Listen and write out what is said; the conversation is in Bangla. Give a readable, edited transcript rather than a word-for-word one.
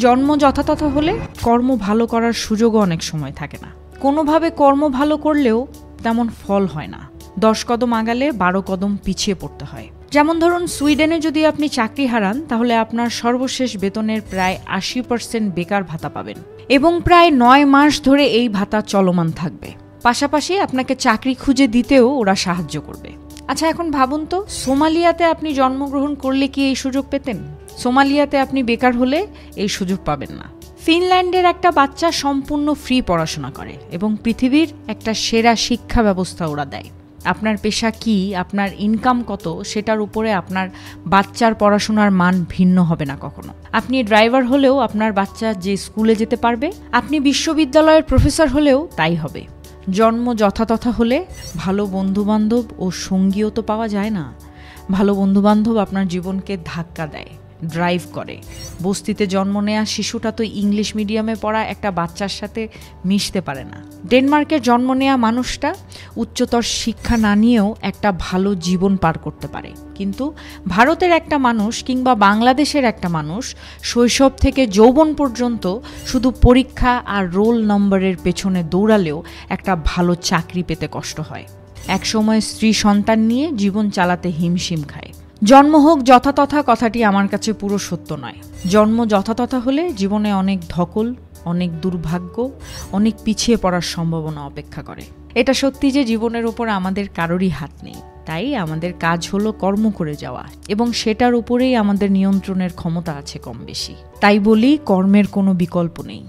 জন্ম যথাতথ হলে কর্ম ভালো করার সুযোগও অনেক সময় থাকে না। কোনোভাবে কর্ম ভালো করলেও তেমন ফল হয় না। 10 কদম আগালে 12 কদম পিছিয়ে পড়তে হয়। যেমন ধরুন, সুইডেনে যদি আপনি চাকরি হারান তাহলে আপনার সর্বশেষ বেতনের প্রায় 80% বেকার ভাতা পাবেন এবং প্রায় 9 মাস ধরে এই ভাতা চলমান থাকবে। পাশাপাশি আপনাকে চাকরি খুঁজে দিতেও ওরা সাহায্য করবে। আচ্ছা, এখন ভাবুন তো, সোমালিয়াতে আপনি জন্মগ্রহণ করলে কি এই সুযোগ পেতেন? সোমালিয়াতে আপনি বেকার হলে এই সুযোগ পাবেন না। ফিনল্যান্ডের একটা বাচ্চা সম্পূর্ণ ফ্রি পড়াশোনা করে এবং পৃথিবীর একটা সেরা শিক্ষা ব্যবস্থা ওরা দেয়। আপনার পেশা কি, আপনার ইনকাম কত, সেটার উপরে আপনার বাচ্চার পড়াশোনার মান ভিন্ন হবে না কখনো। আপনি ড্রাইভার হলেও আপনার বাচ্চা যে স্কুলে যেতে পারবে, আপনি বিশ্ববিদ্যালয়ের প্রফেসর হলেও তাই হবে। জন্ম যথাতথা হলে ভালো বন্ধুবান্ধব ও সঙ্গীও তো পাওয়া যায় না। ভালো বন্ধুবান্ধব আপনার জীবনকে ধাক্কা দেয়, ড্রাইভ করে। বস্তিতে জন্ম নেওয়া শিশুটা তো ইংলিশ মিডিয়ামে পড়া একটা বাচ্চার সাথে মিশতে পারে না। ডেনমার্কের জন্ম নেওয়া মানুষটা উচ্চতর শিক্ষা না নিয়েও একটা ভালো জীবন পার করতে পারে, কিন্তু ভারতের একটা মানুষ কিংবা বাংলাদেশের একটা মানুষ শৈশব থেকে যৌবন পর্যন্ত শুধু পরীক্ষা আর রোল নম্বরের পেছনে দৌড়ালেও একটা ভালো চাকরি পেতে কষ্ট হয়। একসময় স্ত্রী সন্তান নিয়ে জীবন চালাতে হিমশিম খায়। জন্ম হোক যথাতথা কথাটি আমার কাছে পুরো সত্য নয়। জন্ম যথাতথা হলে জীবনে অনেক ধকল, অনেক দুর্ভাগ্য, অনেক পিছিয়ে পড়ার সম্ভাবনা অপেক্ষা করে। এটা সত্যি যে জীবনের উপর আমাদের কারোরই হাত নেই, তাই আমাদের কাজ হলো কর্ম করে যাওয়া এবং সেটার উপরেই আমাদের নিয়ন্ত্রণের ক্ষমতা আছে কম বেশি। তাই বলি, কর্মের কোনো বিকল্প নেই।